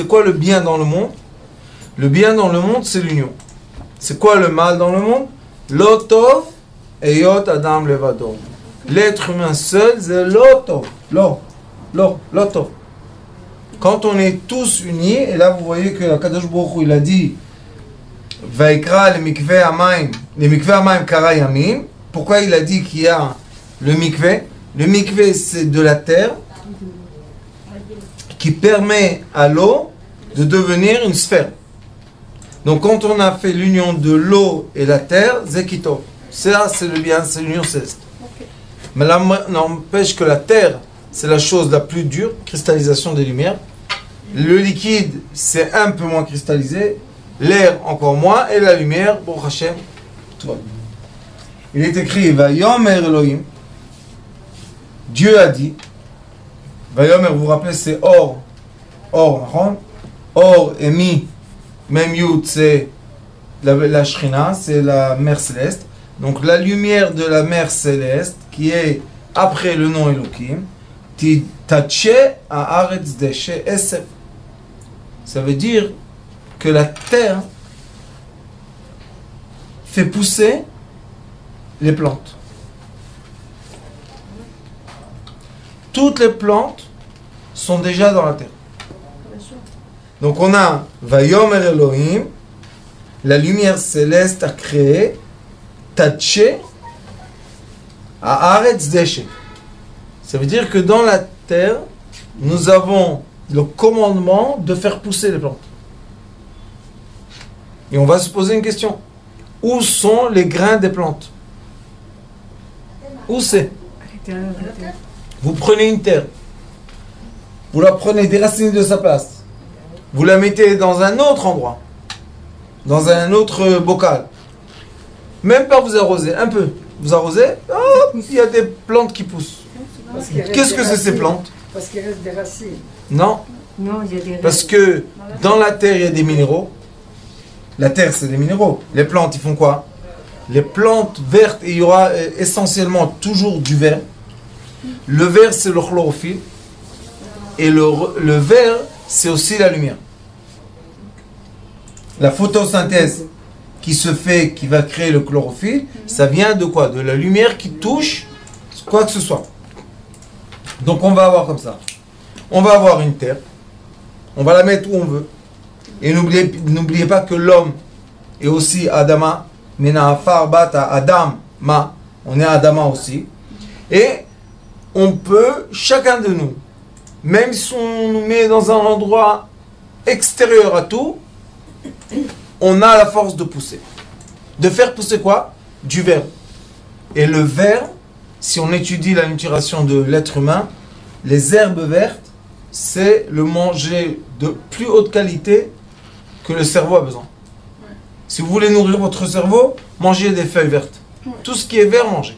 c'est quoi le bien dans le monde? Le bien dans le monde, c'est l'union. C'est quoi le mal dans le monde? L'otov et yot adam levado. L'être humain seul, c'est l'otov. L'otov. Quand on est tous unis, et là vous voyez que Kadosh Baruch Hu, il a dit Vaikra le mikveh amaim kara yamim. Pourquoi il a dit qu'il y a le mikveh? Le mikveh, c'est de la terre qui permet à l'eau de devenir une sphère. Donc quand on a fait l'union de l'eau et la terre, Zekito. Ça, c'est le bien, c'est l'union céleste. Mais là, n'empêche que la terre, c'est la chose la plus dure, cristallisation des lumières. Le liquide, c'est un peu moins cristallisé. L'air, encore moins. Et la lumière, bon, Hachem, tout va bien. Il est écrit, Vayomer Elohim. Dieu a dit. Vayomer, vous vous rappelez, c'est Or. Or, Or et Mi. Même Yud, c'est la Shrina, c'est la mer céleste. Donc la lumière de la mer céleste, qui est après le nom Elohim, Tache Haaretz Deshe Esef. Ça veut dire que la terre fait pousser les plantes. Toutes les plantes sont déjà dans la terre. Donc on a Vayomer Elohim, la lumière céleste a créé Tache Haaretz Deshe. Ça veut dire que dans la terre, nous avons le commandement de faire pousser les plantes. Et on va se poser une question. Où sont les grains des plantes? Où c'est? Vous prenez une terre. Vous la prenez déracinée de sa place. Vous la mettez dans un autre endroit. Dans un autre bocal. Même pas vous arroser, un peu. Vous arrosez, hop, il y a des plantes qui poussent. Qu'est-ce que c'est ces plantes? Parce qu'il reste des racines. Non. Non, il y a des Parce que dans la terre, il y a des minéraux. La terre, c'est des minéraux. Les plantes, ils font quoi? Les plantes vertes, il y aura essentiellement toujours du vert. Le vert, c'est le chlorophylle. Et le vert, c'est aussi la lumière. La photosynthèse qui se fait, qui va créer le chlorophylle, ça vient de quoi? De la lumière qui touche quoi que ce soit. Donc on va avoir comme ça. On va avoir une terre. On va la mettre où on veut. Et n'oubliez pas que l'homme est aussi Adama. Menafar bata Adam ma. On est Adama aussi. Et on peut, chacun de nous, même si on nous met dans un endroit extérieur à tout, on a la force de pousser. De faire pousser quoi? Du verre. Et le verre, si on étudie la nutrition de l'être humain, les herbes vertes, c'est le manger de plus haute qualité que le cerveau a besoin. Ouais. Si vous voulez nourrir votre cerveau, mangez des feuilles vertes. Ouais. Tout ce qui est vert, mangez.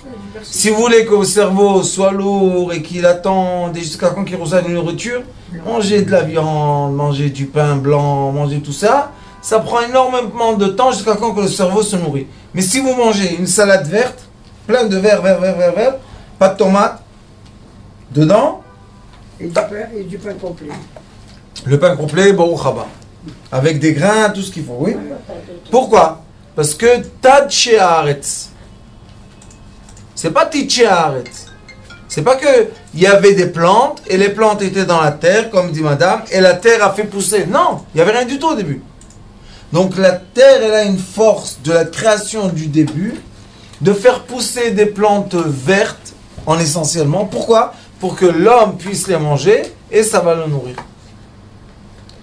Ouais, si vous voulez que votre cerveau soit lourd et qu'il attende jusqu'à quand il reçoit une nourriture, mangez de la viande, mangez du pain blanc, mangez tout ça. Ça prend énormément de temps jusqu'à quand que le cerveau se nourrit. Mais si vous mangez une salade verte, plein de vert, pas de tomates, dedans, et du pain complet. Le pain complet, Baruch Haba. Avec des grains, tout ce qu'il faut, oui. Pourquoi? Parce que Tache Haaretz. C'est pas Tiche Haaretz. C'est pas que il y avait des plantes et les plantes étaient dans la terre, comme dit madame, et la terre a fait pousser. Non, il n'y avait rien du tout au début. Donc la terre, elle a une force de la création du début, de faire pousser des plantes vertes, en essentiellement. Pourquoi? Pour que l'homme puisse les manger et ça va le nourrir.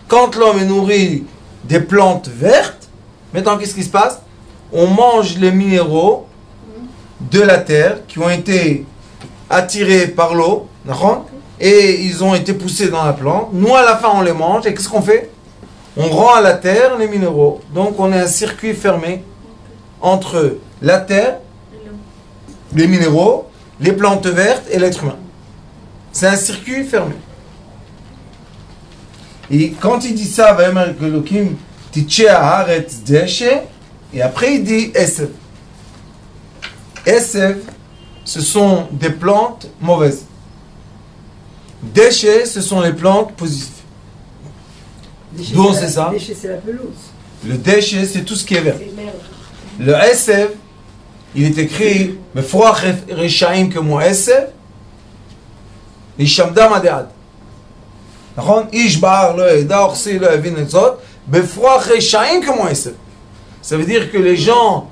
Quand l'homme est nourri des plantes vertes, maintenant qu'est-ce qui se passe? On mange les minéraux de la terre qui ont été attirés par l'eau, et ils ont été poussés dans la plante. Nous, à la fin, on les mange et qu'est-ce qu'on fait? On rend à la terre les minéraux. Donc, on a un circuit fermé entre la terre, les minéraux, les plantes vertes et l'être humain. C'est un circuit fermé. Et quand il dit ça, et après il dit Esev. Esev, ce sont des plantes mauvaises. Déchets, ce sont les plantes positives. D'où on sait ça? Le déchet, c'est la pelouse. Le déchet, c'est tout ce qui est vert. C'est merde. Le Esev, il est écrit, mais Froach Rechaim que moi Esev, Ishamda Madead. Ishbar le Eda Orsi le Evin Etzot, Befroach Rechaim que moi Esev. Ça veut dire que les gens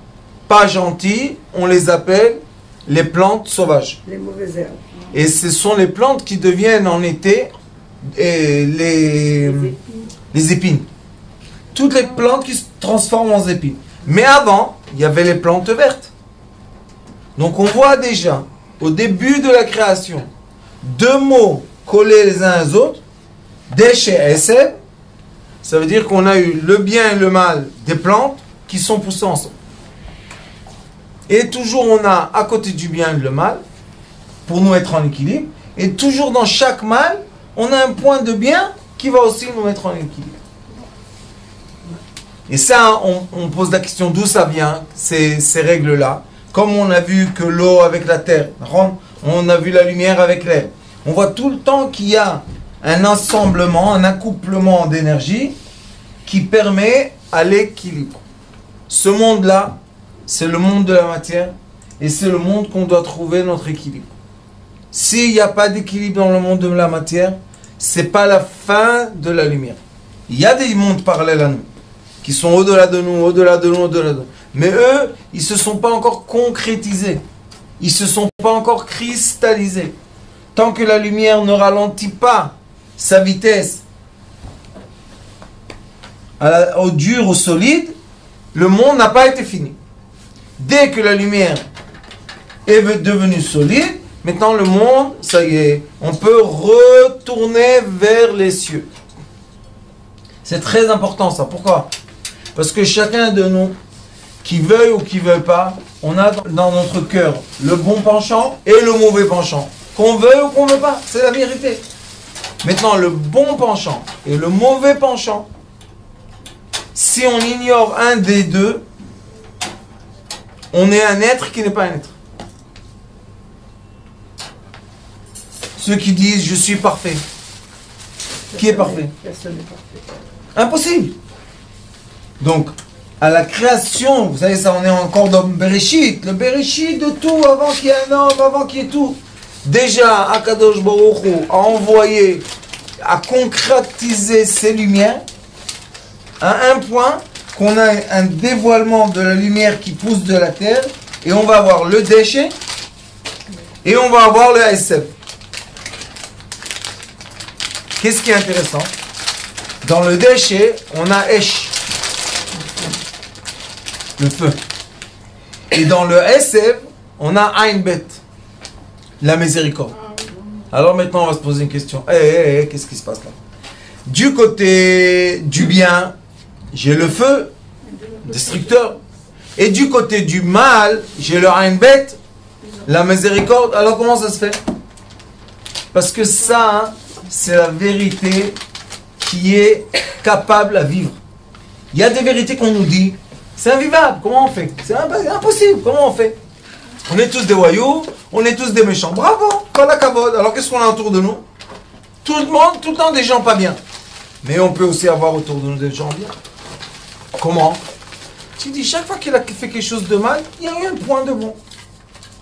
pas gentils, on les appelle les plantes sauvages. Les mauvaises herbes. Et ce sont les plantes qui deviennent en été les épines. Toutes les plantes qui se transforment en épines. Mais avant, il y avait les plantes vertes. Donc on voit déjà, au début de la création, deux mots collés les uns aux autres, déchet et seb, ça veut dire qu'on a eu le bien et le mal des plantes qui sont poussées ensemble. Et toujours on a à côté du bien le mal, pour nous être en équilibre, et toujours dans chaque mal, on a un point de bien qui va aussi nous mettre en équilibre. Et ça, on pose la question d'où ça vient, ces règles-là. Comme on a vu que l'eau avec la terre, on a vu la lumière avec l'air. On voit tout le temps qu'il y a un assemblement, un accouplement d'énergie qui permet à l'équilibre. Ce monde-là, c'est le monde de la matière et c'est le monde qu'on doit trouver notre équilibre. S'il n'y a pas d'équilibre dans le monde de la matière, c'est pas la fin de la lumière. Il y a des mondes parallèles à nous, qui sont au-delà de nous, au-delà de nous, au-delà de nous. Mais eux, ils ne se sont pas encore concrétisés. Ils ne se sont pas encore cristallisés. Tant que la lumière ne ralentit pas sa vitesse au dur, au solide, le monde n'a pas été fini. Dès que la lumière est devenue solide, maintenant le monde, ça y est, on peut retourner vers les cieux. C'est très important ça. Pourquoi? Parce que chacun de nous, qui veuille ou qui ne veuille pas, on a dans notre cœur le bon penchant et le mauvais penchant. Qu'on veuille ou qu'on ne veuille pas, c'est la vérité. Maintenant, le bon penchant et le mauvais penchant, si on ignore un des deux, on est un être qui n'est pas un être. Ceux qui disent je suis parfait. Qui est parfait? Personne n'est parfait. Impossible. Donc, à la création, vous savez ça, on est encore dans le Bereshit de tout, avant qu'il y ait un homme, avant qu'il y ait tout. Déjà, Akadosh Baruch Hu a envoyé, a concrétisé ces lumières à un point qu'on a un dévoilement de la lumière qui pousse de la terre et on va avoir le déchet et on va avoir le ASF. Qu'est-ce qui est intéressant? Dans le déchet, on a Esh, le feu. Et dans le SF, on a Ein Bet, la miséricorde. Alors maintenant, on va se poser une question. Qu'est-ce qui se passe là? Du côté du bien, j'ai le feu, destructeur. Et du côté du mal, j'ai le Ein Bet, la miséricorde. Alors comment ça se fait? Parce que ça, c'est la vérité qui est capable à vivre. Il y a des vérités qu'on nous dit, c'est invivable, comment on fait? C'est impossible, comment on fait? On est tous des voyous, on est tous des méchants. Bravo, pas la cavode. Alors qu'est-ce qu'on a autour de nous? Tout le monde, tout le temps des gens pas bien. Mais on peut aussi avoir autour de nous des gens bien. Comment? Tu dis, chaque fois qu'il a fait quelque chose de mal, il y a eu un point de bon.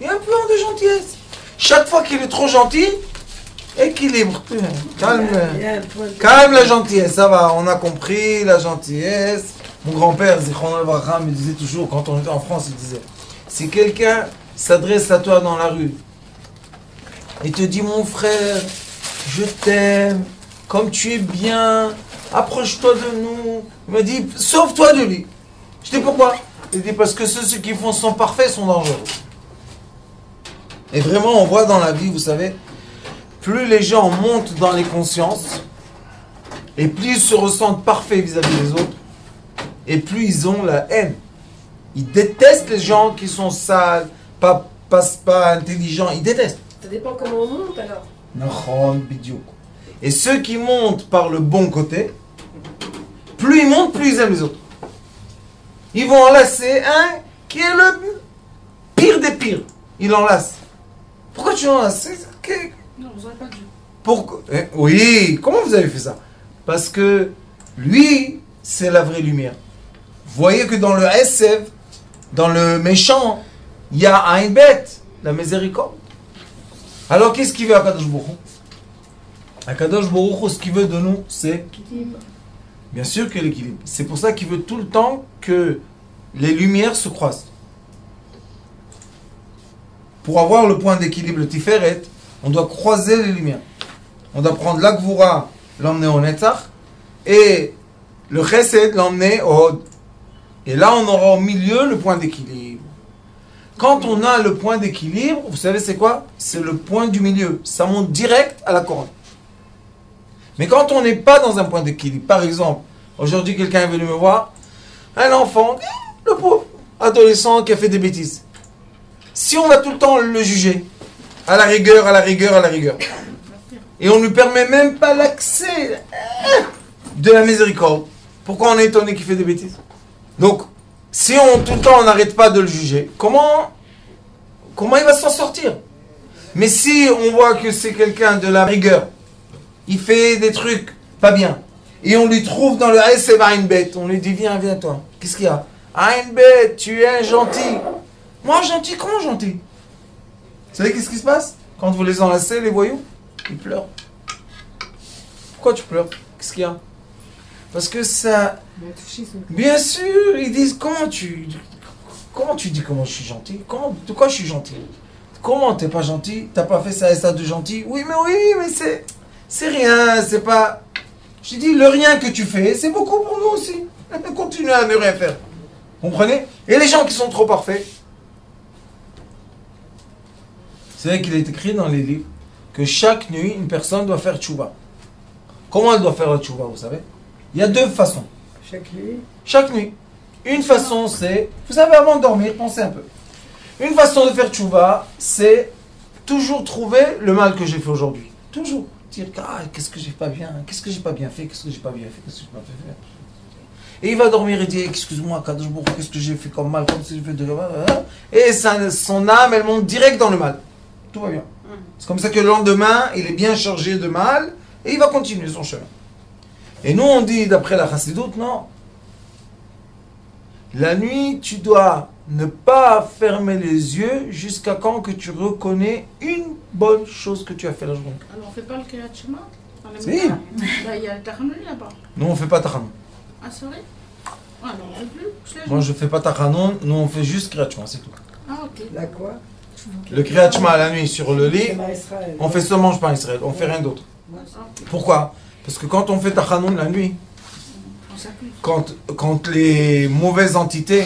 Il y a un point de gentillesse. Chaque fois qu'il est trop gentil, équilibre. Calme. Calme la gentillesse, ça va, on a compris la gentillesse. Mon grand-père, Zichron al-Barham, me disait toujours, quand on était en France, il disait, si quelqu'un s'adresse à toi dans la rue et te dit, mon frère, je t'aime, comme tu es bien, approche-toi de nous. Il m'a dit, sauve-toi de lui. Je dis pourquoi? Il dit, parce que ceux qui font sont parfaits sont dangereux. Et vraiment, on voit dans la vie, vous savez, plus les gens montent dans les consciences, et plus ils se ressentent parfaits vis-à-vis des autres, et plus ils ont la haine. Ils détestent les gens qui sont sales, pas intelligents, ils détestent. Ça dépend comment on monte alors. Et ceux qui montent par le bon côté, plus ils montent, plus ils aiment les autres. Ils vont enlacer un qui est le pire des pires. Ils l'enlacent. Pourquoi tu l'enlaces? Non, vous n'aurez pas de jeu. Pourquoi? Oui, comment vous avez fait ça? Parce que Lui, c'est la vraie lumière. Vous voyez que dans le Esev, dans le méchant, il y a un bête, la miséricorde. Alors qu'est-ce qu'il veut Akadosh Baruch Hu? Akadosh Baruch Hu, ce qu'il veut de nous, c'est bien sûr que l'équilibre. C'est pour ça qu'il veut tout le temps que les lumières se croisent. Pour avoir le point d'équilibre, le Tiferet, on doit croiser les lumières. On doit prendre la Gvura, l'emmener au Netzach, et le Chesed, l'emmener au Hod. Et là, on aura au milieu le point d'équilibre. Quand on a le point d'équilibre, vous savez c'est quoi? C'est le point du milieu. Ça monte direct à la couronne. Mais quand on n'est pas dans un point d'équilibre, par exemple, aujourd'hui quelqu'un est venu me voir, un enfant, le pauvre adolescent qui a fait des bêtises. Si on va tout le temps le juger, à la rigueur, à la rigueur, à la rigueur, et on ne lui permet même pas l'accès de la miséricorde, pourquoi on est étonné qu'il fait des bêtises? Donc, si tout le temps on n'arrête pas de le juger, comment il va s'en sortir? Mais si on voit que c'est quelqu'un de la rigueur, il fait des trucs pas bien, et on lui trouve dans le ASM Ain Bet, on lui dit viens toi, qu'est-ce qu'il y a? Ain Bet, tu es un gentil. Moi gentil, comment gentil? Vous savez qu'est-ce qui se passe? Quand vous les enlacez, les voyous, ils pleurent. Pourquoi tu pleures? Qu'est-ce qu'il y a? Parce que ça... Bien sûr, ils disent comment tu dis comment je suis gentil? De quoi je suis gentil? Comment t'es pas gentil? T'as pas fait ça et ça de gentil? Oui, mais c'est rien, c'est pas... Je dis, le rien que tu fais, c'est beaucoup pour nous aussi. Continue à ne rien faire. Comprenez? Et les gens qui sont trop parfaits? C'est vrai qu'il est écrit dans les livres que chaque nuit, une personne doit faire tchouva. Comment elle doit faire la tchouva, vous savez? Il y a deux façons. Chaque nuit. Chaque nuit. Une façon, c'est... Vous savez, avant de dormir, pensez un peu. Une façon de faire tchouva, c'est toujours trouver le mal que j'ai fait aujourd'hui. Toujours. Dire, qu'est-ce que j'ai pas bien? Qu'est-ce que j'ai pas bien fait? Qu'est-ce que j'ai pas bien fait? Qu'est-ce que j'ai pas fait faire? Et il va dormir et dire, excuse-moi, Kadosh Baruch Hu, qu'est-ce que j'ai fait comme mal? Qu'est-ce que j'ai fait de... Et son âme, elle monte direct dans le mal. Tout va bien. C'est comme ça que le lendemain, il est bien chargé de mal et il va continuer son chemin. Et nous, on dit, d'après la Chassidoute, non. La nuit, tu dois ne pas fermer les yeux jusqu'à quand que tu reconnais une bonne chose que tu as fait la journée. Alors, on ne fait pas le Kriyat Shema? Si. Il y a le Tachanun là-bas. Nous, on ne fait pas Tachanun. Ah, c'est vrai? Ah, non, on ne fait plus. Moi, je ne fais pas Tachanun. Nous, on fait juste Kriyat Shema, c'est tout. Ah, ok. La quoi? Le Kriyat Shema la nuit sur le lit, Shema Israël. on fait seulement Shema Israël. On ne fait rien d'autre. Pourquoi? Parce que quand on fait Tachanun la nuit, On s'appuie. quand les mauvaises entités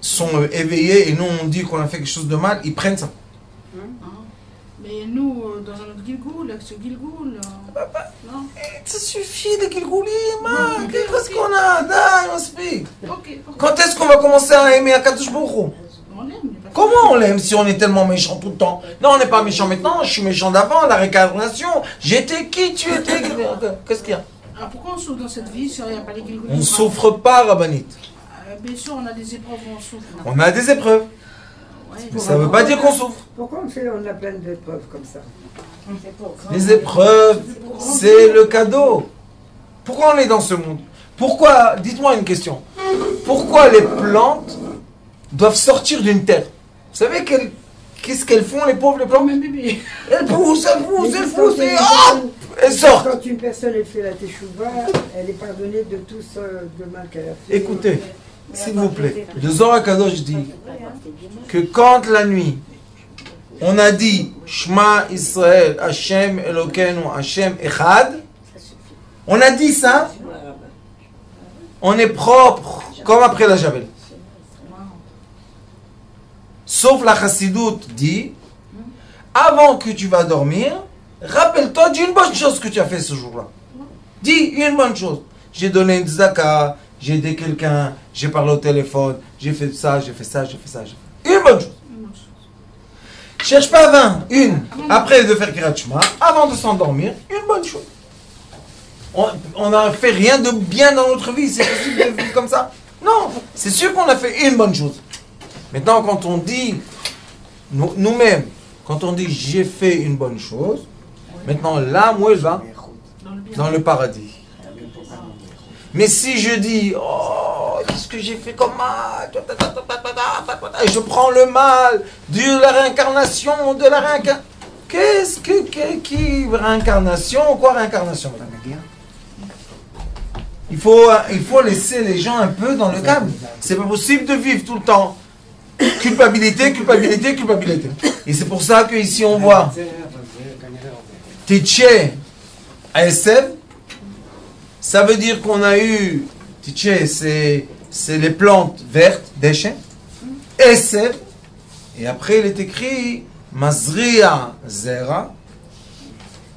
sont éveillées et nous on dit qu'on a fait quelque chose de mal, ils prennent ça. Ah. Mais nous, dans un autre Gilgoul, avec ce Gilgoul, non? Ça suffit de Gilgoulim, Non, qu'est-ce qu'on a? Dai, on speak. Ok. Quand est-ce qu'on va commencer à aimer Akadosh Baruch Hu? On l'aime. mais pas- Comment on l'aime si on est tellement méchant tout le temps? Non, on n'est pas méchant maintenant, je suis méchant d'avant, la réincarnation. J'étais qui? Tu étais qui? Qu'est-ce qu'il y a? Ah, pourquoi on souffre dans cette vie si il n'y a pas les Gilgoul? On ne souffre pas, Rabbanit. Bien sûr, on a des épreuves où on souffre. On a des épreuves. Ouais. Mais ça ne veut pas dire qu'on souffre. Pourquoi on a plein d'épreuves comme ça? Les épreuves, c'est le cadeau. Pourquoi on est dans ce monde? Pourquoi, dites-moi une question. Pourquoi les plantes doivent sortir d'une terre? Vous savez qu'est-ce qu'elles font, les pauvres, les plantes? Même bébé. Elles poussent, et Quand hop, elles sortent. Quand une personne elle fait la teshuva, elle est pardonnée de tout ce de mal qu'elle a fait. Écoutez, s'il vous plaît, le Zohar Kadosh dit que quand la nuit, on a dit Shema Israël, Hashem Elokeinu, Hashem Echad, on a dit ça, on est propre, comme après la Javel. Sauf la Chassidoute dit, avant que tu vas dormir, rappelle-toi d'une bonne chose que tu as fait ce jour-là. Dis une bonne chose. J'ai donné une tzedaka, j'ai aidé quelqu'un, j'ai parlé au téléphone, j'ai fait ça, j'ai fait ça, j'ai fait ça, j'ai fait... Une bonne chose. Cherche pas 20, une. Après de faire Kriyat Shema, avant de s'endormir, une bonne chose. On n'a fait rien de bien dans notre vie, c'est possible de vivre comme ça? Non, c'est sûr qu'on a fait une bonne chose. Maintenant, quand on dit, nous-mêmes, quand on dit j'ai fait une bonne chose, maintenant l'âme où elle va? Dans le paradis. Mais si je dis, oh, qu'est-ce que j'ai fait comme mal, et je prends le mal de la réincarnation, Qu'est-ce que, qui, réincarnation, quoi réincarnation, madame Aguirre? Il faut laisser les gens un peu dans le calme. C'est pas possible de vivre tout le temps. Culpabilité, culpabilité, culpabilité. Et c'est pour ça que ici on voit Tiché ASF. Ça veut dire qu'on a eu Tiché, c'est les plantes vertes, déchets. ASF. Et après il est écrit Mazria Zera.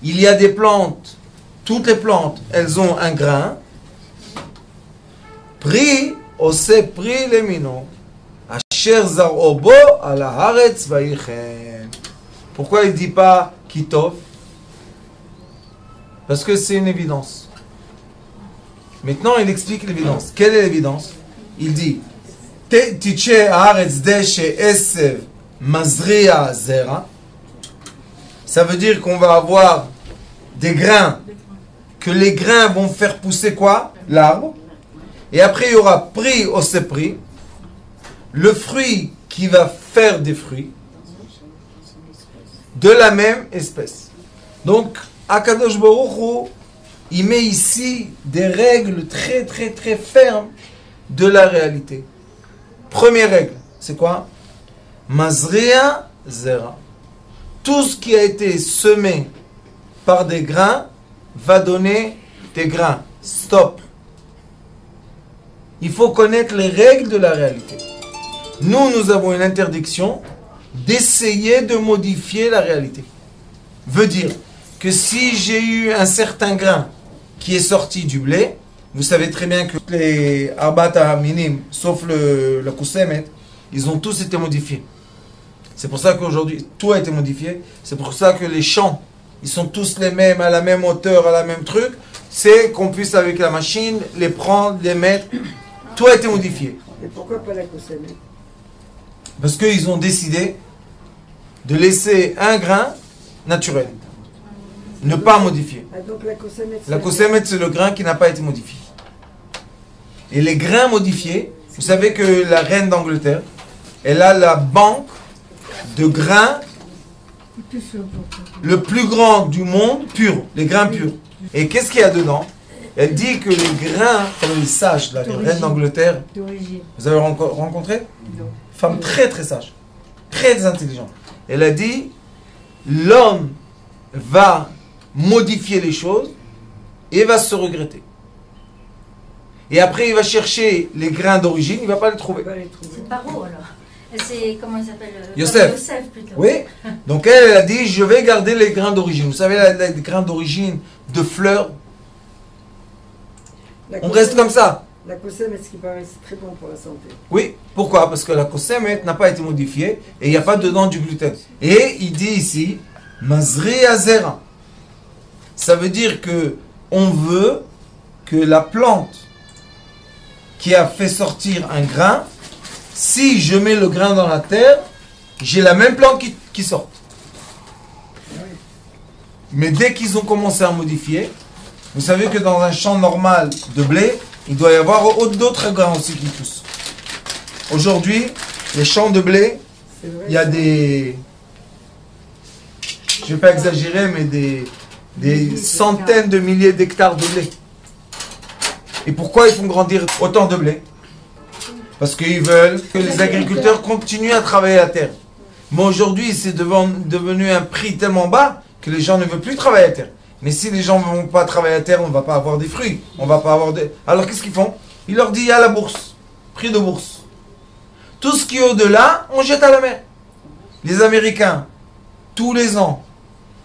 Il y a des plantes, toutes les plantes, elles ont un grain. Pri, ose pri lemino. Asher zarobo ala haaretz vaïchen. Pourquoi il ne dit pas kitov? Parce que c'est une évidence. Maintenant, il explique l'évidence. Quelle est l'évidence? Il dit Tiche haaretz deshe esev mazria zera. Ça veut dire qu'on va avoir des grains, que les grains vont faire pousser quoi? L'arbre. Et après, il y aura pri ose pri. Le fruit qui va faire des fruits de la même espèce. Donc, Akadosh Baruch Hu, il met ici des règles très très très fermes de la réalité. Première règle, c'est quoi? Mazria Zera. Tout ce qui a été semé par des grains va donner des grains. Stop. Il faut connaître les règles de la réalité. Nous avons une interdiction d'essayer de modifier la réalité. Veut dire que si j'ai eu un certain grain qui est sorti du blé, vous savez très bien que les arbata minimes, sauf la koussemet, ils ont tous été modifiés. C'est pour ça qu'aujourd'hui, tout a été modifié. C'est pour ça que les champs, ils sont tous les mêmes, à la même hauteur, à la même truc. C'est qu'on puisse, avec la machine, les prendre, les mettre. Tout a été modifié. Et pourquoi pas la koussemet? Parce qu'ils ont décidé de laisser un grain naturel. Ne pas modifier. Ah, donc la koussemet, La koussemet, c'est le grain qui n'a pas été modifié. Et les grains modifiés, vous savez que la reine d'Angleterre, elle a la banque de grains le plus grand du monde, pur, les grains purs. Et qu'est-ce qu'il y a dedans? Elle dit que les grains, comme les sages, la reine d'Angleterre, vous avez rencontré? Non. Femme très très sage, très intelligente. Elle a dit, l'homme va modifier les choses et va se regretter. Et après, il va chercher les grains d'origine, il ne va pas les trouver. C'est Paro alors. C'est comment il s'appelle? Yosef. Yosef plutôt. Oui. Donc elle a dit, je vais garder les grains d'origine. Vous savez, les grains d'origine de fleurs, on reste comme ça. La koussemet, ce qui paraît, c'est très bon pour la santé. Oui. Pourquoi? Parce que la koussemet n'a pas été modifiée et il n'y a pas dedans du gluten. Et il dit ici, Mazri Azera. Ça veut dire que on veut que la plante qui a fait sortir un grain, si je mets le grain dans la terre, j'ai la même plante qui sort. Mais dès qu'ils ont commencé à modifier, vous savez que dans un champ normal de blé, il doit y avoir d'autres grains aussi qui poussent. Aujourd'hui, les champs de blé, il y a des... Je ne vais pas exagérer, mais des centaines de milliers d'hectares de blé. Et pourquoi ils font grandir autant de blé? Parce qu'ils veulent que les agriculteurs continuent à travailler la terre. Mais aujourd'hui, c'est devenu un prix tellement bas que les gens ne veulent plus travailler la terre. Mais si les gens ne vont pas travailler la terre, on ne va pas avoir des fruits. On va pas avoir des... Alors qu'est-ce qu'ils font? Ils leur disent, il y a la bourse. Prix de bourse. Tout ce qui est au-delà, on jette à la mer. Les Américains, tous les ans,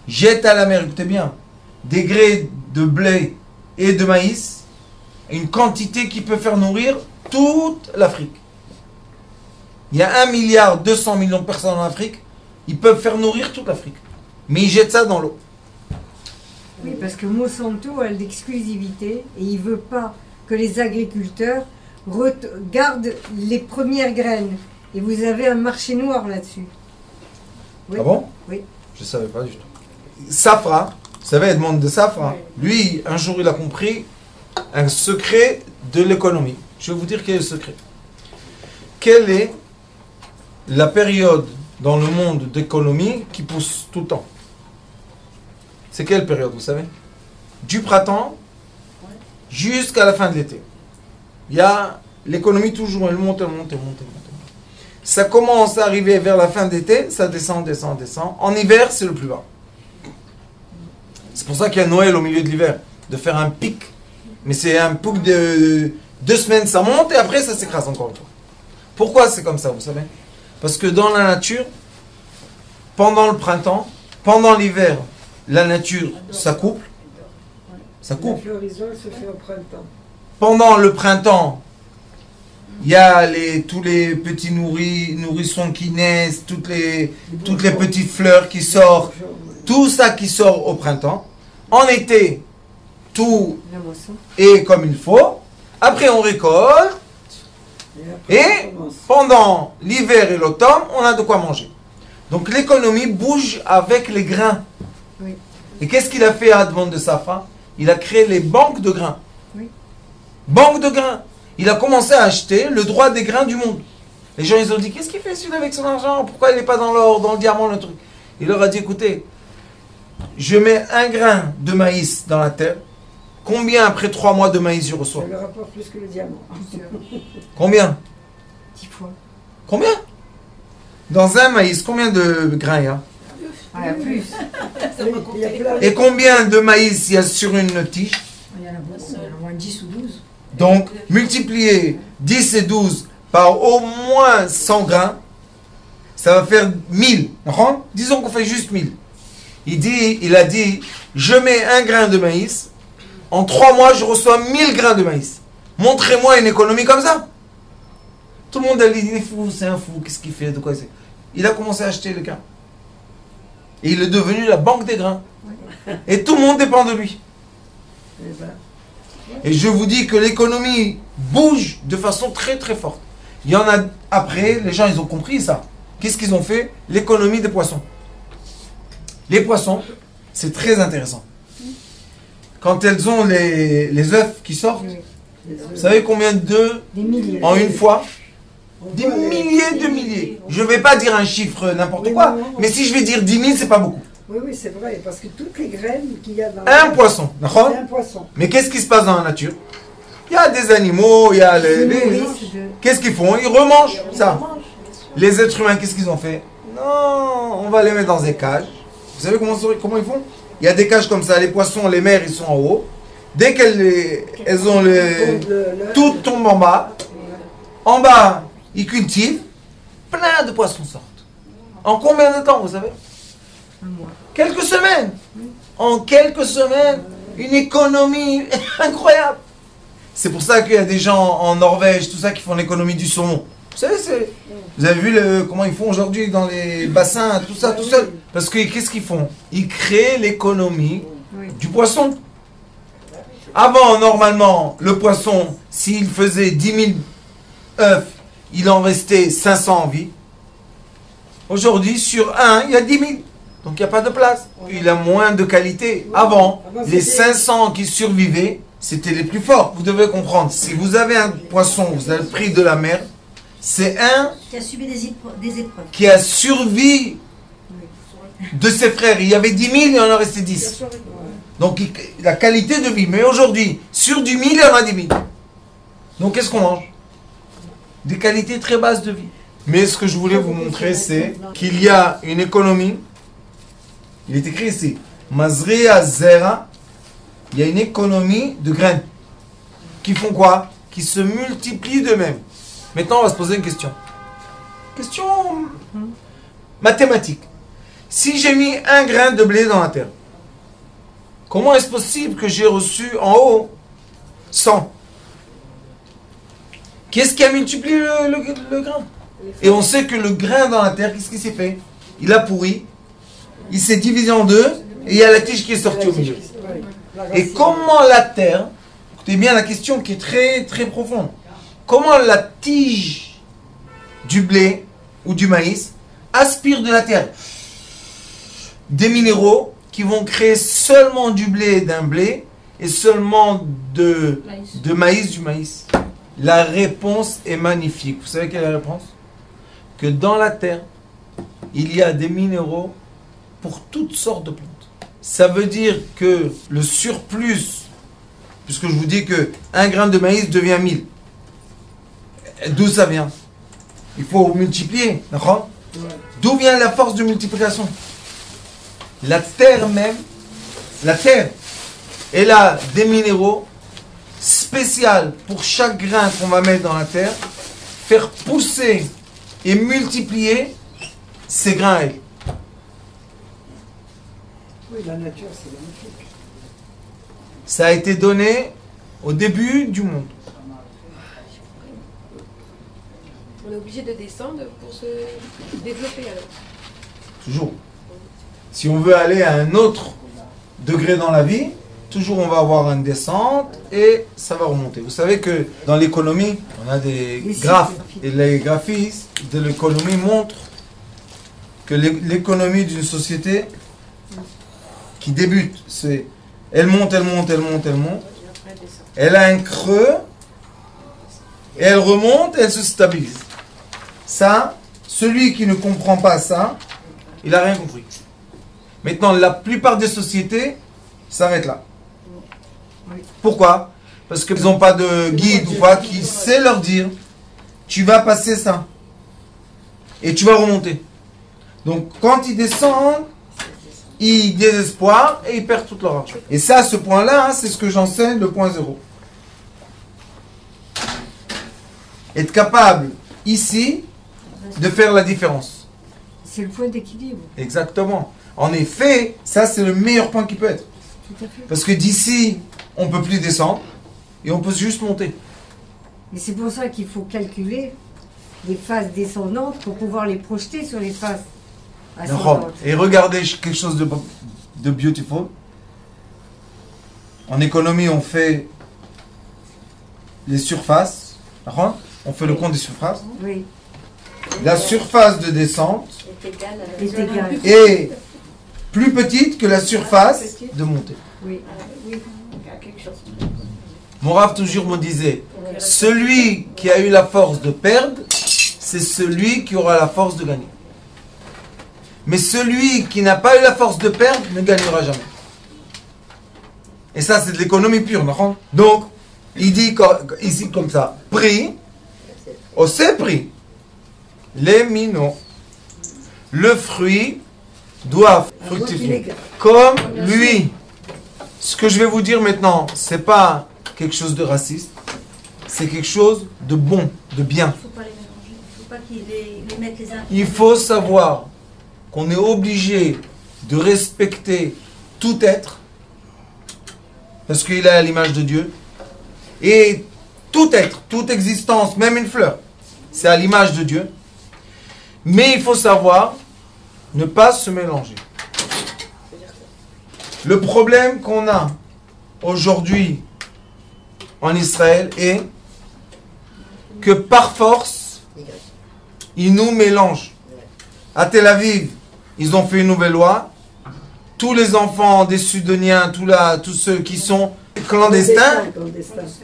jettent à la mer, écoutez bien, des grès de blé et de maïs, une quantité qui peut faire nourrir toute l'Afrique. Il y a 1,2 milliard de personnes en Afrique, ils peuvent faire nourrir toute l'Afrique. Mais ils jettent ça dans l'eau. Oui, parce que Monsanto a l'exclusivité et il ne veut pas que les agriculteurs gardent les premières graines. Et vous avez un marché noir là-dessus. Oui. Ah bon? Oui. Je ne savais pas du tout. Safra, vous savez, Edmond de Safra, lui, un jour il a compris un secret de l'économie. Je vais vous dire quel est le secret. Quelle est la période dans le monde d'économie qui pousse tout le temps? C'est quelle période, vous savez? Du printemps jusqu'à la fin de l'été. Il y a l'économie toujours, elle monte, elle monte, elle monte, elle monte. Ça commence à arriver vers la fin d'été, ça descend, descend, descend. En hiver, c'est le plus bas. C'est pour ça qu'il y a Noël au milieu de l'hiver, de faire un pic. Mais c'est un pic de 2 semaines, ça monte et après ça s'écrase encore une fois. Pourquoi c'est comme ça, vous savez? Parce que dans la nature, pendant le printemps, pendant l'hiver, la nature s'accouple. Ça La coupe. floraison se fait au printemps. Pendant le printemps, il y a tous les petits nourrissons qui naissent, toutes les petites fleurs qui sortent, tout ça qui sort au printemps. En été, tout La moisson. est comme il faut. Après, on récolte. Et après, Et on commence. pendant l'hiver et l'automne, on a de quoi manger. Donc l'économie bouge avec les grains. Oui. Et qu'est-ce qu'il a fait à Admon de Safra? Il a créé les banques de grains. Oui. Banque de grains. Il a commencé à acheter le droit des grains du monde. Les gens, ils ont dit, qu'est-ce qu'il fait celui-là avec son argent? Pourquoi il n'est pas dans l'or, dans le diamant, le truc? Il leur a dit, écoutez, je mets un grain de maïs dans la terre. Combien après 3 mois de maïs je reçois? Ça le rapporte plus que le diamant. Combien? 10 fois. Combien? Dans un maïs, combien de grains il y a? Ah, plus. Oui, il y a plein de- Et combien de maïs il y a sur une tige? Il y en a beaucoup. Il y en a au moins 10 ou 12. Donc, multiplier 10 et 12 par au moins 100 grains, ça va faire 1000. D'accord? Disons qu'on fait juste 1000. Il a dit, je mets un grain de maïs, en 3 mois, je reçois 1000 grains de maïs. Montrez-moi une économie comme ça. Tout le monde a dit, il est fou, c'est un fou, qu'est-ce qu'il fait, de quoi c'est? Il a commencé à acheter le grain. Et il est devenu la banque des grains. Et tout le monde dépend de lui. Eh ben, Et je vous dis que l'économie bouge de façon très très forte. Il y en a après, les gens ils ont compris ça. Qu'est-ce qu'ils ont fait? L'économie des poissons. Les poissons, c'est très intéressant. Quand elles ont les œufs qui sortent, Oui. vous savez combien d'œufs Des milliers. en une fois? on Des voit les- milliers de milliers. Je ne vais pas dire un chiffre n'importe quoi, mais si je vais dire 10 000, c'est pas beaucoup. Oui, oui, c'est vrai, parce que toutes les graines qu'il y a dans Un poisson, d'accord? c'est un poisson. Mais qu'est-ce qui se passe dans la nature? Il y a des animaux, il y a Des les... nourrices de- Qu'est-ce qu'ils font? Ils remangent ça. Les êtres humains, qu'est-ce qu'ils ont fait? Non, on va les mettre dans des cages. Vous savez comment ils font? Il y a des cages comme ça, les poissons, les mères, ils sont en haut. Dès elles ont tout tombe en bas. En bas, ils cultivent. Plein de poissons sortent. En combien de temps, vous savez? Un mois. Quelques semaines. En quelques semaines, une économie incroyable. C'est pour ça qu'il y a des gens en Norvège, tout ça, qui font l'économie du saumon. Vous savez, vous avez vu comment ils font aujourd'hui dans les bassins, tout ça, tout seul. Parce que qu'est-ce qu'ils font? Ils créent l'économie Oui. du poisson. Avant, normalement, le poisson, s'il faisait 10 000 œufs, il en restait 500 en vie. Aujourd'hui, sur un, il y a 10 000. Donc il n'y a pas de place. Il a moins de qualité. Avant, les 500 qui survivaient, c'était les plus forts. Vous devez comprendre, si vous avez un poisson, vous avez pris de la mer, c'est un Qui a subi des épreuves. qui a survécu de ses frères. Il y avait 10 000, il en a resté 10. Donc la qualité de vie. Mais aujourd'hui, sur du 1000, il y en a 10 000. Donc qu'est-ce qu'on mange? Des qualités très basses de vie. Mais ce que je voulais vous montrer, c'est qu'il y a une économie. Il est écrit ici, Mazria Zera. Il y a une économie de graines. Qui font quoi? Qui se multiplient d'eux-mêmes. Maintenant, on va se poser une question. Question mathématique. Si j'ai mis un grain de blé dans la terre, comment est-ce possible que j'ai reçu en haut 100? Qu'est-ce qui a multiplié le grain? Et on sait que le grain dans la terre, qu'est-ce qui s'est fait? Il a pourri, il s'est divisé en deux, et il y a la tige qui est sortie au milieu. Et comment la terre, écoutez bien la question qui est très très profonde, comment la tige du blé ou du maïs aspire de la terre des minéraux qui vont créer seulement du blé d'un blé et seulement Maïs. de maïs, du maïs? La réponse est magnifique. Vous savez quelle est la réponse? Que dans la terre, il y a des minéraux pour toutes sortes de plantes. Ça veut dire que le surplus, puisque je vous dis que un grain de maïs devient 1000. D'où ça vient? Il faut multiplier, d'accord? D'où vient la force de multiplication? La terre même, la terre, elle a des minéraux spéciaux pour chaque grain qu'on va mettre dans la terre, faire pousser et multiplier ces grains à elle. Oui, la nature, c'est magnifique. Ça a été donné au début du monde. On est obligé de descendre pour se développer alors. Toujours. Si on veut aller à un autre degré dans la vie, toujours on va avoir une descente et ça va remonter. Vous savez que dans l'économie, on a des graphes. Et les graphistes de l'économie montrent que l'économie d'une société qui débute, c'est elle monte, elle monte, elle monte, elle monte. Elle a un creux et elle remonte et elle se stabilise. Ça, celui qui ne comprend pas ça, il n'a rien compris. Maintenant, la plupart des sociétés s'arrêtent là. Pourquoi? Parce qu'ils n'ont pas de guide ou pas qui sait leur dire tu vas passer ça et tu vas remonter. Donc, quand ils descendent, ils désespoirent et ils perdent tout leur argent. Et ça, à ce point-là, c'est ce que j'enseigne, le point 0. Être capable, ici, de faire la différence. C'est le point d'équilibre. Exactement. En effet, ça, c'est le meilleur point qui peut être. Tout à fait. Parce que d'ici, on ne peut plus descendre et on peut juste monter. Et c'est pour ça qu'il faut calculer les phases descendantes pour pouvoir les projeter sur les phases ascendantes. Et regardez quelque chose de beautiful. En économie, on fait les surfaces. On fait le compte des surfaces. Oui, La surface de descente est égal. est plus petite que la surface de montée. Oui. Mon Rav toujours me disait, celui qui a eu la force de perdre, c'est celui qui aura la force de gagner. Mais celui qui n'a pas eu la force de perdre ne gagnera jamais. Et ça, c'est de l'économie pure, non? Donc, il dit ici comme ça, prix, au c'est prix, les minots, le fruit doit fructifier. Comme lui. Ce que je vais vous dire maintenant, c'est pas quelque chose de raciste, c'est quelque chose de bon, de bien. Il ne faut pas les mélanger. Il ne faut pas qu'ils les mettent les uns. Il faut savoir qu'on est obligé de respecter tout être, parce qu'il est à l'image de Dieu, et tout être, toute existence, même une fleur, c'est à l'image de Dieu. Mais il faut savoir ne pas se mélanger. Le problème qu'on a aujourd'hui en Israël est que par force, ils nous mélangent. À Tel Aviv, ils ont fait une nouvelle loi. Tous les enfants des Sudoniens, tous ceux qui sont clandestins,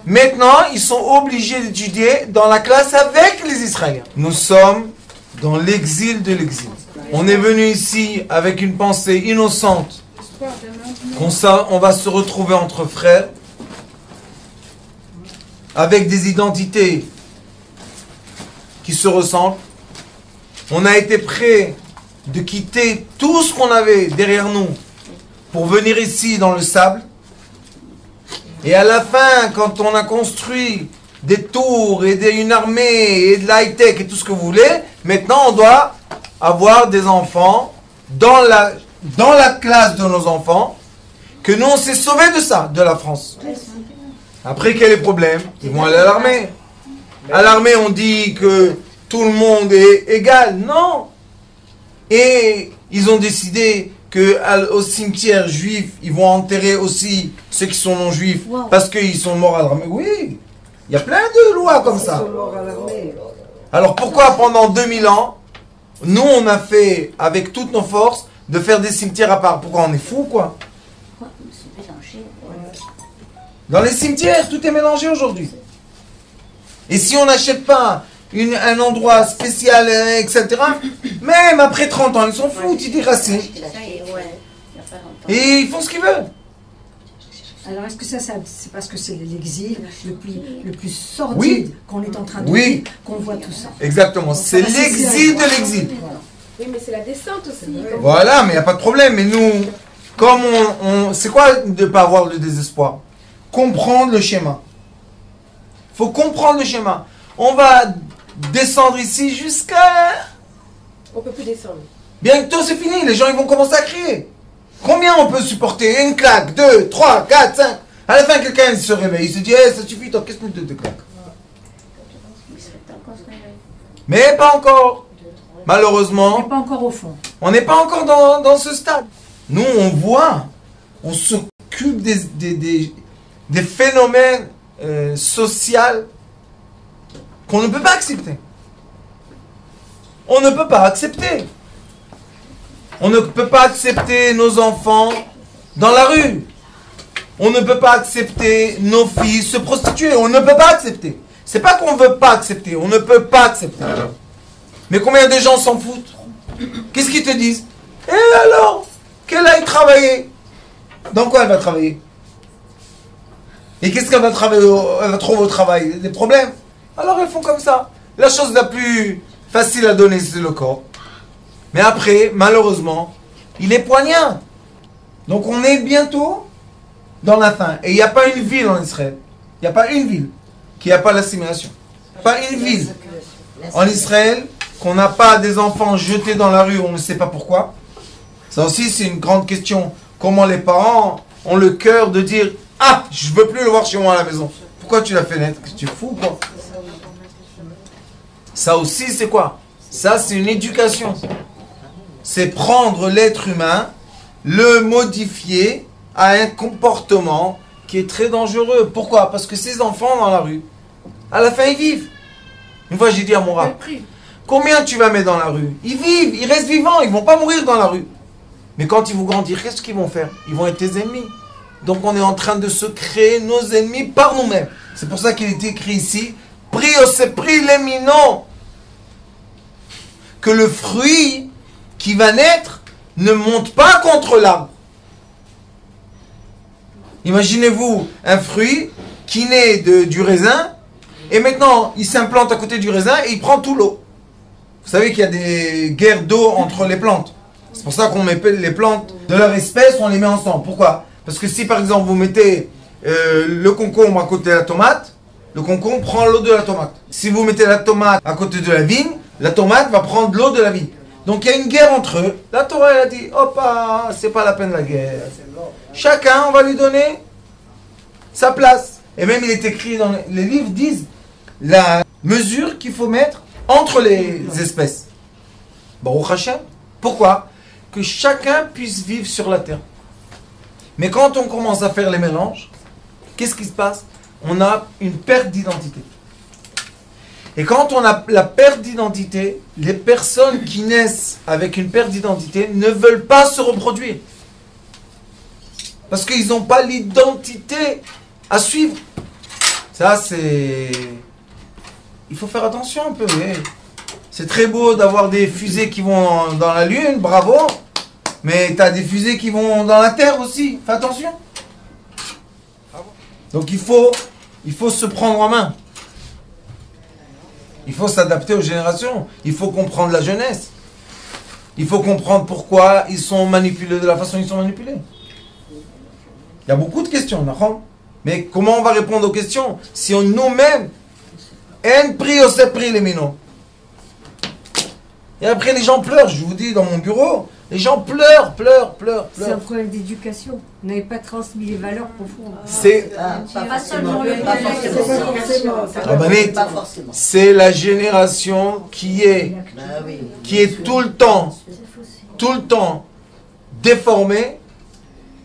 maintenant, ils sont obligés d'étudier dans la classe avec les Israéliens. Nous sommes dans l'exil de l'exil. On est venu ici avec une pensée innocente qu'on va se retrouver entre frères, avec des identités qui se ressemblent. On a été prêt de quitter tout ce qu'on avait derrière nous pour venir ici dans le sable. Et à la fin, quand on a construit des tours et une armée et de l'high-tech et tout ce que vous voulez, maintenant on doit avoir des enfants dans la classe de nos enfants, que nous on s'est sauvés de ça, de la France. Après, quel est le problème? Ils vont aller à l'armée. À l'armée, on dit que tout le monde est égal. Non. Et ils ont décidé qu'au cimetière juif, ils vont enterrer aussi ceux qui sont non juifs parce qu'ils sont morts à l'armée. Oui, il y a plein de lois comme ça. Alors pourquoi pendant 2000 ans, nous on a fait avec toutes nos forces de faire des cimetières à part? Pourquoi on est fous quoi? Dans les cimetières, tout est mélangé aujourd'hui. Et si on n'achète pas un endroit spécial, etc., même après 30 ans, ils s'en foutent, ils déracent. Et ils font ce qu'ils veulent. Alors, est-ce que ça c'est parce que c'est l'exil le plus sordide qu'on est en train de vivre, qu'on voit tout ça? Exactement, c'est l'exil de l'exil. Oui, mais c'est la descente aussi. Voilà, mais il n'y a pas de problème. Mais nous, comme c'est quoi de ne pas avoir le désespoir? Comprendre le schéma. Il faut comprendre le schéma. On va descendre ici jusqu'à... On ne peut plus descendre. Bientôt c'est fini, les gens ils vont commencer à crier. Combien on peut supporter? Une claque, 2, 3, 4, 5. À la fin, quelqu'un se réveille, il se dit, ça suffit, toi, qu'est-ce que tu te claques? Mais pas encore. Malheureusement. On n'est pas encore au fond. On n'est pas encore dans ce stade. Nous, on voit, on s'occupe des phénomènes sociaux qu'on ne peut pas accepter. On ne peut pas accepter. On ne peut pas accepter nos enfants dans la rue. On ne peut pas accepter nos filles se prostituer. On ne peut pas accepter. C'est pas qu'on ne veut pas accepter. On ne peut pas accepter. Mais combien de gens s'en foutent? Qu'est-ce qu'ils te disent? Et alors? Qu'elle aille travailler. Dans quoi elle va travailler? Et qu'est-ce qu'elle va travailler? Elle va trouver au travail? Des problèmes? Alors elles font comme ça. La chose la plus facile à donner, c'est le corps. Mais après, malheureusement, il est poignard. Donc on est bientôt dans la fin. Et il n'y a pas une ville en Israël. Il n'y a pas une ville qui n'a pas l'assimilation. Pas une ville en Israël qu'on n'a pas des enfants jetés dans la rue, on ne sait pas pourquoi. Ça aussi, c'est une grande question. Comment les parents ont le cœur de dire « Ah, je ne veux plus le voir chez moi à la maison. Pourquoi tu l'as fait naître? Tu es fou, quoi ?» Ça aussi, c'est quoi? Ça, c'est une éducation. C'est prendre l'être humain, le modifier à un comportement qui est très dangereux. Pourquoi? Parce que ces enfants dans la rue, à la fin, ils vivent. Une fois, j'ai dit à mon rab, combien tu vas mettre dans la rue? Ils vivent, ils restent vivants, ils ne vont pas mourir dans la rue. Mais quand ils vont grandir, qu'est-ce qu'ils vont faire? Ils vont être tes ennemis. Donc on est en train de se créer nos ennemis par nous-mêmes. C'est pour ça qu'il est écrit ici, pris les minons. Que le fruit qui va naître ne monte pas contre l'arbre. Imaginez-vous un fruit qui naît du raisin et maintenant il s'implante à côté du raisin et il prend tout l'eau. Vous savez qu'il y a des guerres d'eau entre les plantes. C'est pour ça qu'on met les plantes de leur espèce, on les met ensemble. Pourquoi? Parce que si par exemple vous mettez le concombre à côté de la tomate, le concombre prend l'eau de la tomate. Si vous mettez la tomate à côté de la vigne, la tomate va prendre l'eau de la vigne. Donc il y a une guerre entre eux. La Torah elle a dit, hop, c'est pas la peine la guerre. Chacun, on va lui donner sa place. Et même il est écrit dans les livres, disent la mesure qu'il faut mettre entre les espèces. Baruch Hashem. Pourquoi? Que chacun puisse vivre sur la terre. Mais quand on commence à faire les mélanges, qu'est-ce qui se passe? On a une perte d'identité. Et quand on a la perte d'identité, les personnes qui naissent avec une perte d'identité ne veulent pas se reproduire. Parce qu'ils n'ont pas l'identité à suivre. Ça, c'est... Il faut faire attention un peu. C'est très beau d'avoir des fusées qui vont dans la Lune, bravo. Mais tu as des fusées qui vont dans la Terre aussi. Fais attention. Donc il faut se prendre en main. Il faut s'adapter aux générations. Il faut comprendre la jeunesse. Il faut comprendre pourquoi ils sont manipulés de la façon dont ils sont manipulés. Il y a beaucoup de questions, d'accord? Mais comment on va répondre aux questions si on nous-mêmes, en prie au sepri les minons. Et après les gens pleurent, je vous dis dans mon bureau, les gens pleurent. C'est un problème d'éducation. Vous n'avez pas transmis les valeurs profondes. C'est Pas seulement le Rabanit, c'est la génération qui est tout le temps déformée.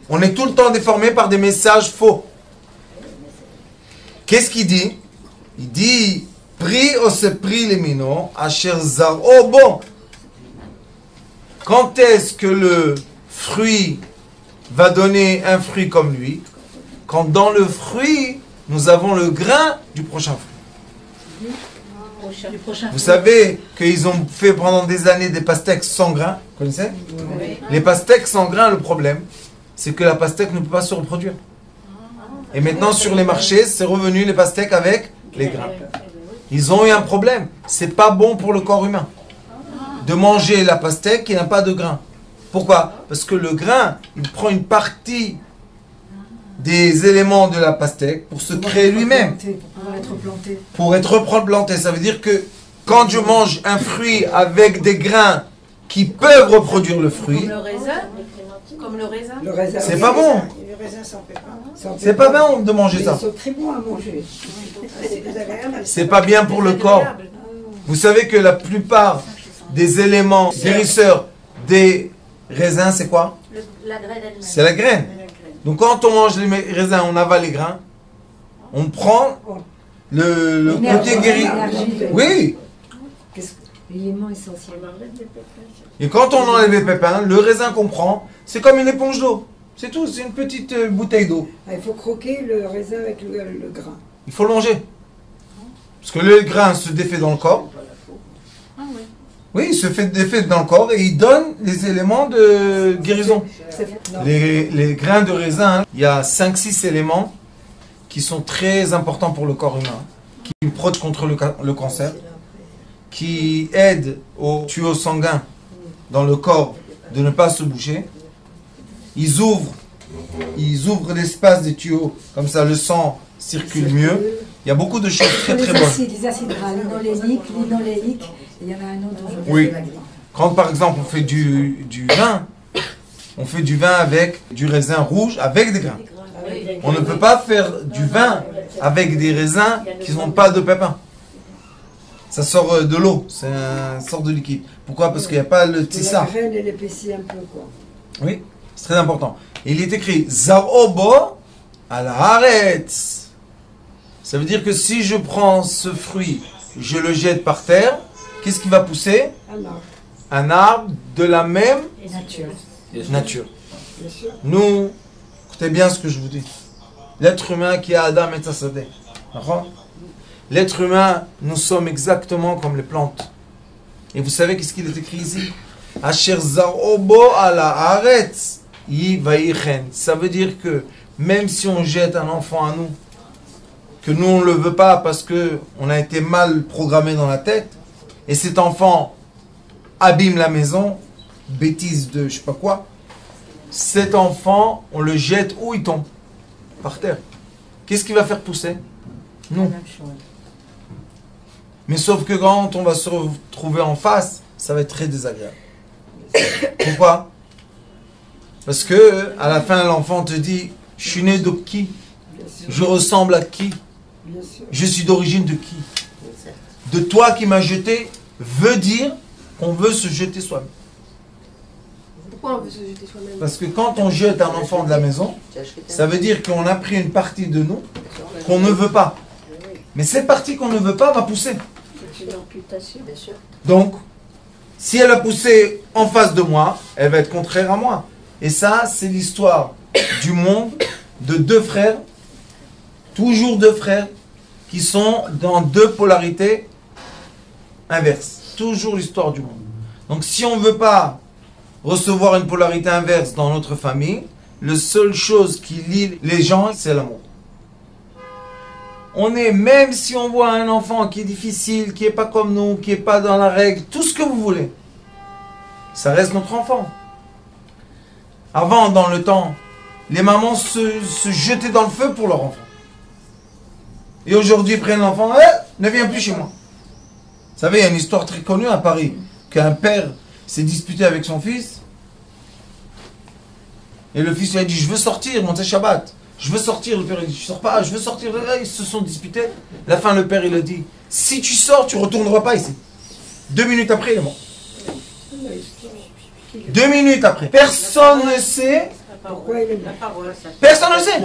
On est tout le temps déformé par des messages faux. Qu'est-ce qu'il dit? Il dit pris au sepri les minons, asher zar. Oh bon! Quand est-ce que le fruit va donner un fruit comme lui? quand dans le fruit, nous avons le grain du prochain fruit. Du prochain Vous savez qu'ils ont fait pendant des années des pastèques sans grain, vous connaissez? Oui. Les pastèques sans grain, le problème, c'est que la pastèque ne peut pas se reproduire. Et maintenant, sur les marchés, c'est revenu les pastèques avec les grains. Ils ont eu un problème. C'est pas bon pour le corps humain de manger la pastèque qui n'a pas de grain. Pourquoi? Parce que le grain, il prend une partie des éléments de la pastèque pour se créer lui-même. Pour pouvoir être planté. Pour être replanté. Ça veut dire que quand je mange un fruit avec des grains qui peuvent reproduire le fruit, Comme le raisin. Comme le raisin. Le raisin, c'est oui, pas bon. Le raisin sans pépins. Sans C'est pas pépins. bon de manger Mais ça. ils sont très bons à manger. C'est désagréable. C'est pas bien pour le corps. Vous savez que la plupart des éléments guérisseurs des raisins, c'est quoi? La graine elle-même. C'est la graine. Donc quand on mange les raisins, on avale les grains, on prend le côté guéri. Oui. L'élément essentiel. Et quand on enlève les pépins, le raisin qu'on prend, c'est comme une éponge d'eau. C'est tout, c'est une petite bouteille d'eau. Ah, il faut croquer le raisin avec le grain. Il faut le manger. Parce que le grain se défait dans le corps. Ah oui. Oui, il se fait défait dans le corps et il donne les éléments de guérison. Non. Les grains de raisin, hein, il y a 5-6 éléments qui sont très importants pour le corps humain, qui protègent contre le cancer, qui aident aux tuyaux sanguins dans le corps de ne pas se boucher. Ils ouvrent l'espace des tuyaux, comme ça le sang circule mieux. Il y a beaucoup de choses très très bonnes. Les acides gras, linoléique, il y en a un autre aujourd'hui. Oui. Quand par exemple on fait du vin, on fait du vin avec du raisin rouge avec des grains. On ne peut pas faire du vin avec des raisins qui n'ont pas de pépins. Ça sort de l'eau, c'est un sort de liquide. Pourquoi? Parce qu'il n'y a pas le La tissa. graine, elle épaissit un peu, quoi. Oui, c'est très important. Et il est écrit Zarobo à la Haaretz. Ça veut dire que si je prends ce fruit, je le jette par terre, qu'est-ce qui va pousser? Alors, Un arbre de la même nature. bien sûr. Nous, écoutez bien ce que je vous dis. L'être humain qui a Adam et Tassadeh. L'être humain, nous sommes exactement comme les plantes. Et vous savez qu'est-ce qu'il est écrit ici? Asher zarobo ala haaretz yivayichen. Ça veut dire que même si on jette un enfant à nous, que nous on ne le veut pas parce que on a été mal programmé dans la tête, et cet enfant abîme la maison, bêtise de je sais pas quoi, cet enfant, on le jette où il tombe? Par terre. Qu'est-ce qui va faire pousser? Nous. Mais sauf que quand on va se retrouver en face, ça va être très désagréable. Pourquoi? Parce que à la fin, l'enfant te dit, je suis né de qui? Bien sûr. Je ressemble à qui? Bien sûr. Je suis d'origine de qui? De toi qui m'as jeté veut dire qu'on veut se jeter soi-même. Pourquoi on veut se jeter soi-même? Parce que quand on jette un enfant de la maison, ça veut dire qu'on a pris une partie de nous qu'on ne veut pas. Mais cette partie qu'on ne veut pas va pousser. C'est une amputation, bien sûr. Donc, si elle a poussé en face de moi, elle va être contraire à moi. Et ça, c'est l'histoire du monde de deux frères, toujours deux frères, qui sont dans deux polarités inverses. Toujours l'histoire du monde. Donc, si on ne veut pas recevoir une polarité inverse dans notre famille, la seule chose qui lie les gens, c'est l'amour. On est, même si on voit un enfant qui est difficile, qui n'est pas comme nous, qui n'est pas dans la règle, tout ce que vous voulez, ça reste notre enfant. Avant, dans le temps, les mamans se jetaient dans le feu pour leur enfant. Et aujourd'hui, ils prennent l'enfant, ne viens plus chez moi. Vous savez, il y a une histoire très connue à Paris, qu'un père s'est disputé avec son fils, et le fils lui a dit, je veux sortir, monter Shabbat. Je veux sortir, le père il dit, je sors pas, je veux sortir. Ils se sont disputés. La fin, le père il a dit, si tu sors, tu retourneras pas ici. 2 minutes après, il est mort. 2 minutes après. Personne ne sait. Pourquoi il est mort? Personne ne sait.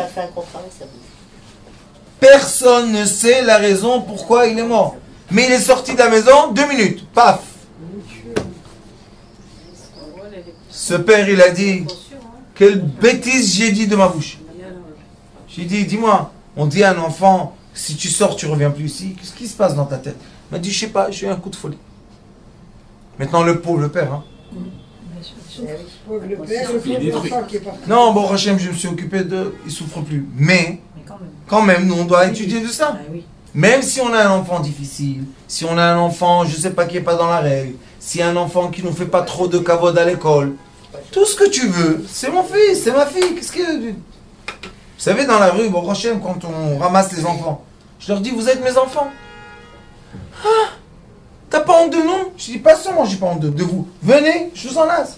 Personne ne sait la raison pourquoi il est mort. Mais il est sorti de la maison, 2 minutes. Paf. Ce père, il a dit, quelle bêtise j'ai dit de ma bouche. J'ai dit, dis-moi, on dit à un enfant, si tu sors, tu reviens plus ici. Qu'est-ce qui se passe dans ta tête? Il m'a dit, je sais pas, j'ai eu un coup de folie. Maintenant, le pauvre, le père. Hein. Pauvre le père, le pauvre l'enfant qui est parti. Non, bon, Hachem, je me suis occupé de... Il souffre plus. Mais, quand même, nous, on doit étudier de ça. Même si on a un enfant difficile, si on a un enfant, je sais pas, qui est pas dans la règle, si un enfant qui nous fait pas trop de kavod à l'école, tout ce que tu veux, c'est mon fils, c'est ma fille. Qu'est-ce que... Vous savez, dans la rue, bon, Hachem, quand on ramasse les enfants, je leur dis, vous êtes mes enfants. Ah, t'as pas honte de nous? Je dis, pas seulement j'ai pas honte de vous. Venez, je vous enlace.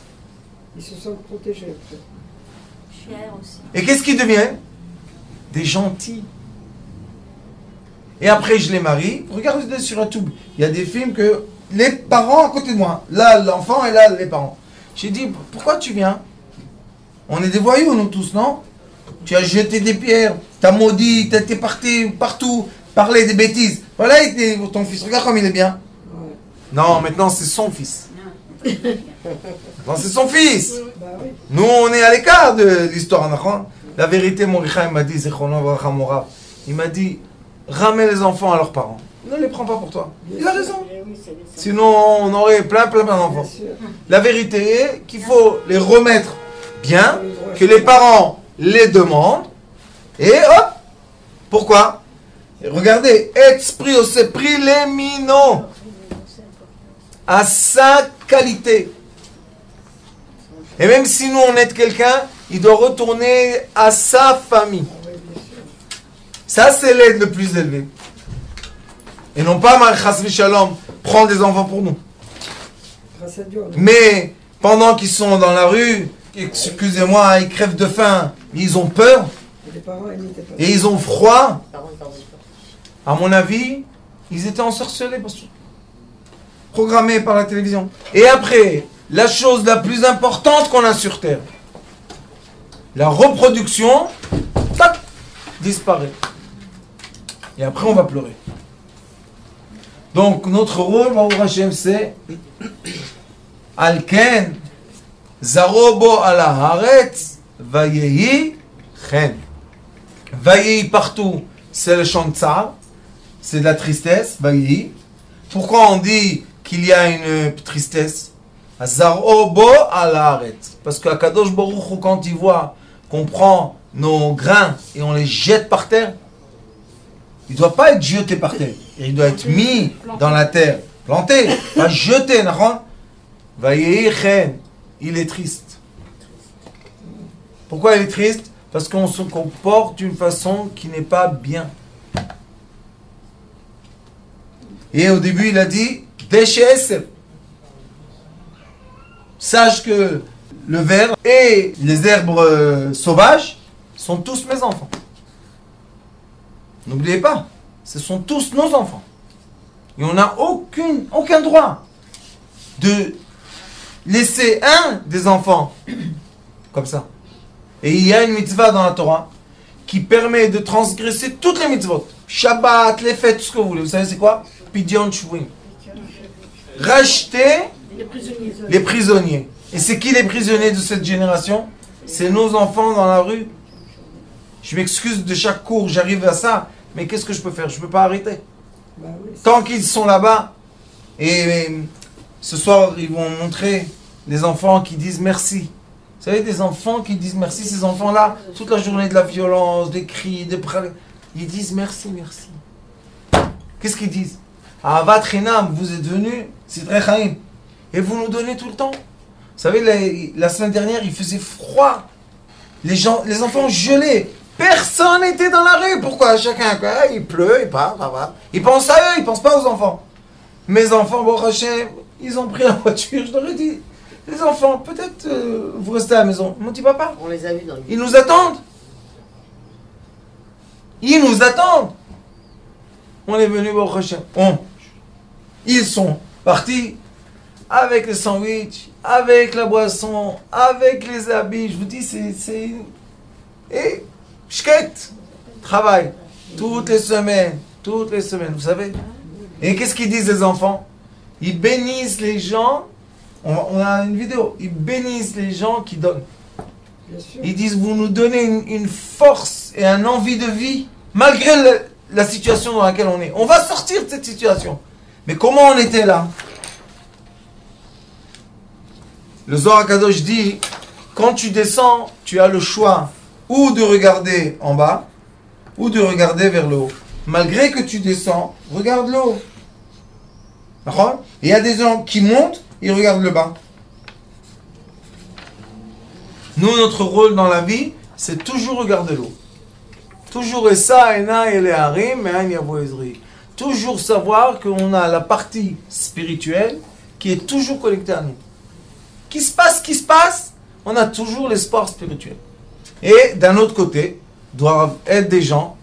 Ils se sentent protégés. Fier aussi. Et qu'est-ce qu'ils deviennent? Des gentils. Et après, je les marie. Regardez sur YouTube. Il y a des films que les parents à côté de moi. Là, l'enfant et là, les parents. J'ai dit, pourquoi tu viens? On est des voyous, nous tous, non? Tu as jeté des pierres, t'as maudit, t'as été partout, parlé des bêtises. Voilà, ton fils. Regarde comme il est bien. Non, maintenant, c'est son fils. Non, c'est son fils. Bah oui. Nous, on est à l'écart de l'histoire. La vérité, Mordechai m'a dit, il m'a dit, ramène les enfants à leurs parents. Ne les prends pas pour toi. Il a raison. Sinon, on aurait plein d'enfants. La vérité est qu'il faut les remettre bien, que les parents les demandent. Et hop. Pourquoi? Regardez, esprit au sepri les minots. À sa qualité. Et même si nous on aide quelqu'un, il doit retourner à sa famille. Ça c'est l'aide le plus élevé. Et non pas Chas v'Shalom prendre des enfants pour nous. Grâce à Dieu. Mais pendant qu'ils sont dans la rue, excusez-moi, ils crèvent de faim, ils ont peur Et les parents, ils n'étaient pas. et ils ont froid. À mon avis, ils étaient ensorcelés parce que programmés par la télévision. Et après, la chose la plus importante qu'on a sur Terre, la reproduction, tac, disparaît. Et après, on va pleurer. Donc, notre rôle, Baruch Hashem, c'est Alken, Zarobo ala Haaretz, Vayehi Chen. Vayehi partout, c'est le chant de Tsar, c'est de la tristesse, Vayehi. Pourquoi on dit qu'il y a une tristesse? Zarobo ala Haaretz. Parce que Akadosh Baruch Hu, quand il voit qu'on prend nos grains et on les jette par terre, il ne doit pas être jeté par terre. Il doit être mis dans la terre, planté, pas jeté. Il est triste. Pourquoi il est triste? Parce qu'on se comporte d'une façon qui n'est pas bien. Et au début, il a dit Déchet. Sache que le ver et les herbes sauvages sont tous mes enfants. N'oubliez pas, ce sont tous nos enfants. Et on n'a aucun droit de laisser un des enfants comme ça. Et il y a une mitzvah dans la Torah qui permet de transgresser toutes les mitzvot. Shabbat, les fêtes, tout ce que vous voulez. Vous savez c'est quoi? Pidyon Shvuim. Racheter les prisonniers. Et c'est qui les prisonniers de cette génération? C'est nos enfants dans la rue. Je m'excuse de chaque cours, j'arrive à ça, mais qu'est-ce que je peux faire? Je ne peux pas arrêter. Bah oui. Tant qu'ils sont là-bas, et ce soir, ils vont montrer les enfants qui disent merci. Vous savez, des enfants qui disent merci, ces enfants-là, toute la journée de la violence, des cris, des prêles, ils disent merci, merci. Qu'est-ce qu'ils disent? Ahavat Chinam, vous êtes venus, c'est très chaim. Et vous nous donnez tout le temps. Vous savez, la semaine dernière, il faisait froid. Les enfants gelés. Personne n'était dans la rue. Pourquoi? Chacun, il pleut, il part, il pense à eux, il pense pas aux enfants. Mes enfants, bon Hachem, ils ont pris la voiture. Je leur ai dit, les enfants, peut-être vous restez à la maison. Ils m'ont dit, papa, On les a vus dans le... ils nous attendent. Ils nous attendent. On est venu, bon Hachem. Ils sont partis avec les sandwichs, avec la boisson, avec les habits. Je vous dis, c'est... Et Shket, travail, toutes les semaines, vous savez. Et qu'est-ce qu'ils disent les enfants? Ils bénissent les gens, on a une vidéo, ils bénissent les gens qui donnent. Bien sûr. Ils disent, vous nous donnez une force force et une envie de vie, malgré la situation dans laquelle on est. On va sortir de cette situation. Mais comment on était là? Le Zohar Kadosh dit, quand tu descends, tu as le choix ou de regarder en bas, ou de regarder vers le haut. Malgré que tu descends, regarde le haut. D'accord? Il y a des gens qui montent, ils regardent le bas. Nous, notre rôle dans la vie, c'est toujours regarder l'eau. Toujours Essa, Ena, Ele Harim, Me'an Yavo Ezri. Toujours savoir qu'on a la partie spirituelle qui est toujours connectée à nous. Qu'il se passe, on a toujours l'espoir spirituel. Et d'un autre côté, doivent être des gens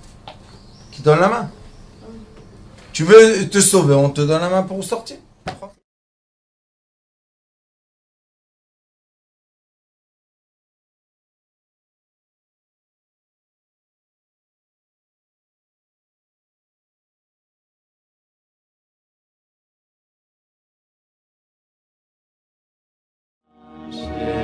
qui donnent la main. Tu veux te sauver, on te donne la main pour sortir. Yeah.